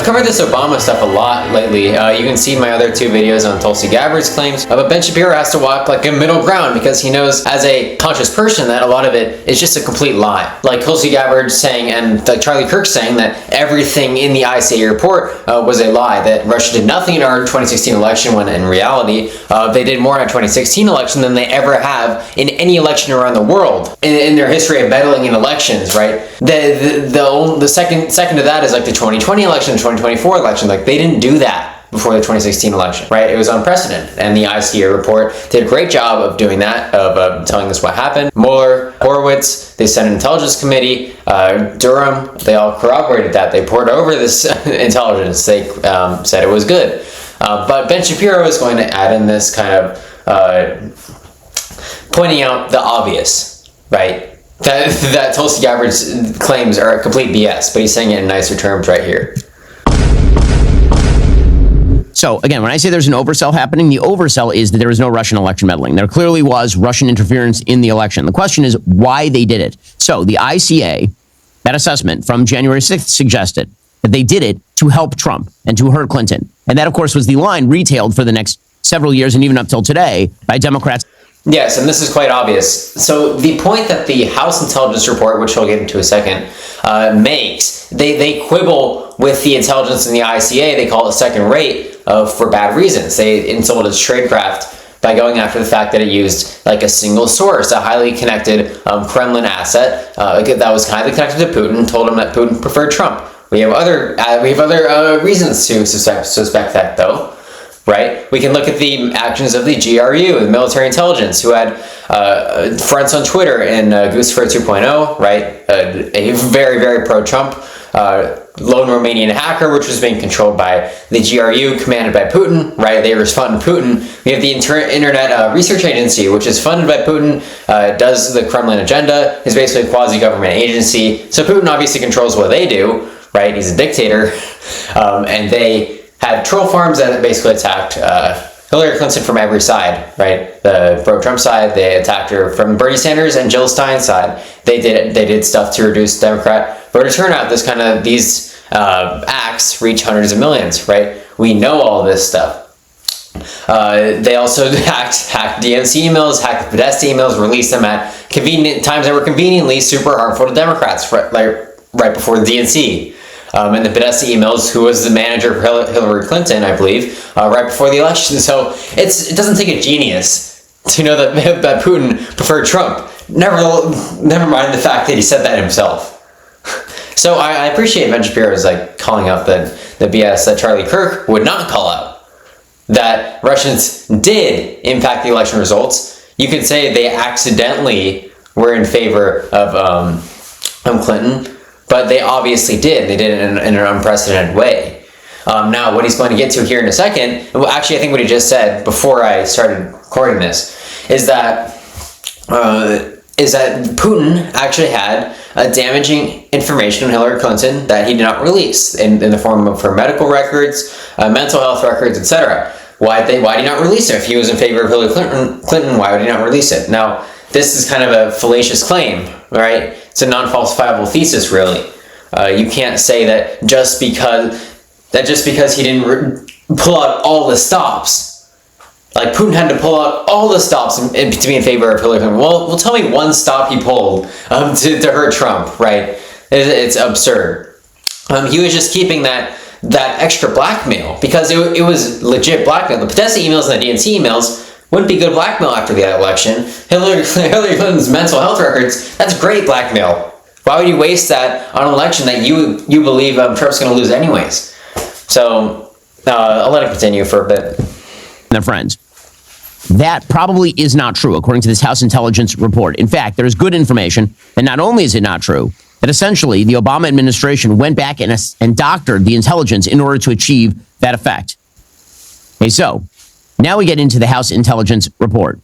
covered this Obama stuff a lot lately. You can see my other 2 videos on Tulsi Gabbard's claims. But Ben Shapiro has to walk like a middle ground because he knows as a conscious person that a lot of it is just a complete lie. Like Tulsi Gabbard saying and like Charlie Kirk saying that everything in the ICA report was a lie, that Russia did nothing in our 2016 election when in reality they did more in our 2016 election than they ever have in any election around the world in their history of meddling in elections, right? The second to that is like the 2020 election, 2024 election. Like they didn't do that before the 2016 election, right? It was unprecedented, and the ICA report did a great job of doing that, of telling us what happened. Mueller, Horowitz, the Senate Intelligence Committee, Durham, they all corroborated that. They poured over this intelligence. They said it was good. But Ben Shapiro is going to add in this kind of pointing out the obvious, right? That Tulsi Gabbard's claims are complete BS, but he's saying it in nicer terms right here. So again, when I say there's an oversell happening, the oversell is that there was no Russian election meddling. There clearly was Russian interference in the election. The question is why they did it. So the ICA, that assessment from January 6th suggested that they did it to help Trump and to hurt Clinton. And that, of course, was the line retailed for the next several years and even up till today by Democrats. Yes, and this is quite obvious. So the point that the House Intelligence Report, which I'll get into in a second, makes, they quibble with the intelligence in the ICA. They call it second rate for bad reasons. They insult its tradecraft by going after the fact that it used like a single source, a highly connected Kremlin asset that was highly connected to Putin, told him that Putin preferred Trump. We have other reasons to suspect that, though. Right? We can look at the actions of the GRU, the military intelligence, who had fronts on Twitter in Guccifer 2.0, right? A very, very pro-Trump lone Romanian hacker, which was being controlled by the GRU, commanded by Putin, right? They respond to Putin. We have the Internet Research Agency, which is funded by Putin, does the Kremlin agenda, is basically a quasi-government agency. So Putin obviously controls what they do, right? He's a dictator, and they had troll farms that basically attacked Hillary Clinton from every side, right? The pro-Trump side, they attacked her from Bernie Sanders and Jill Stein's side. They did stuff to reduce Democrat voter turnout. These acts reach hundreds of millions, right? We know all this stuff. They also hacked DNC emails, hacked the Podesta emails, released them at convenient times that were conveniently super harmful to Democrats, right before the DNC. And the Podesta emails, who was the manager for Hillary Clinton, I believe, right before the election. So it doesn't take a genius to know that Putin preferred Trump. Never mind the fact that he said that himself. So I appreciate Ben Shapiro's like calling out the BS that Charlie Kirk would not call out. That Russians did impact the election results. You could say they accidentally were in favor of Clinton, but they obviously did. They did it in an unprecedented way. Now, what he's going to get to here in a second, well, actually, I think what he just said before I started recording this, is that Putin actually had damaging information on Hillary Clinton that he did not release in the form of her medical records, mental health records, etc. Why did he not release it? If he was in favor of Hillary Clinton, why would he not release it? Now, this is kind of a fallacious claim, right? It's a non-falsifiable thesis, really. You can't say that just because he didn't pull out all the stops, like Putin had to pull out all the stops to be in favor of Hillary Clinton. Well, tell me one stop he pulled to hurt Trump, right? It's absurd. He was just keeping that extra blackmail because it was legit blackmail. The Podesta emails and the DNC emails wouldn't be good blackmail after the election. Hillary Clinton's mental health records, that's great blackmail. Why would you waste that on an election that you believe Trump's going to lose anyways? So I'll let it continue for a bit. Now, friends, that probably is not true, according to this House Intelligence Report. In fact, there's good information that not only is it not true, that essentially the Obama administration went back and doctored the intelligence in order to achieve that effect. Okay, so now we get into the House Intelligence Report.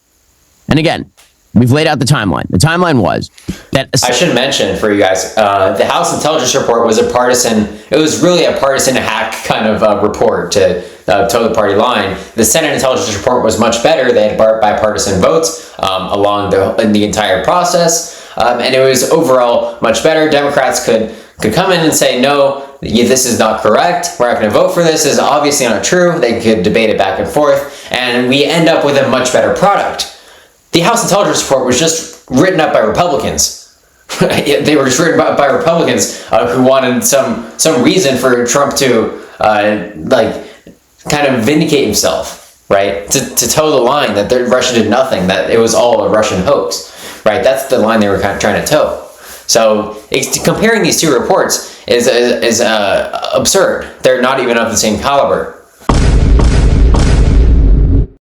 And again, we've laid out the timeline. The timeline was that... I should mention for you guys, the House Intelligence Report was it was really a partisan hack kind of report to toe the party line. The Senate Intelligence Report was much better. They had bipartisan votes along the entire process. And it was overall much better. Democrats could could come in and say, no, this is not correct, we're not going to vote for this is obviously not true. They could debate it back and forth, and we end up with a much better product. The House Intelligence Report was just written up by Republicans. They were just written by Republicans who wanted some reason for Trump to kind of vindicate himself, right? To toe the line that Russia did nothing, that it was all a Russian hoax, right? That's the line they were kind of trying to toe. So comparing these two reports is absurd. They're not even of the same caliber.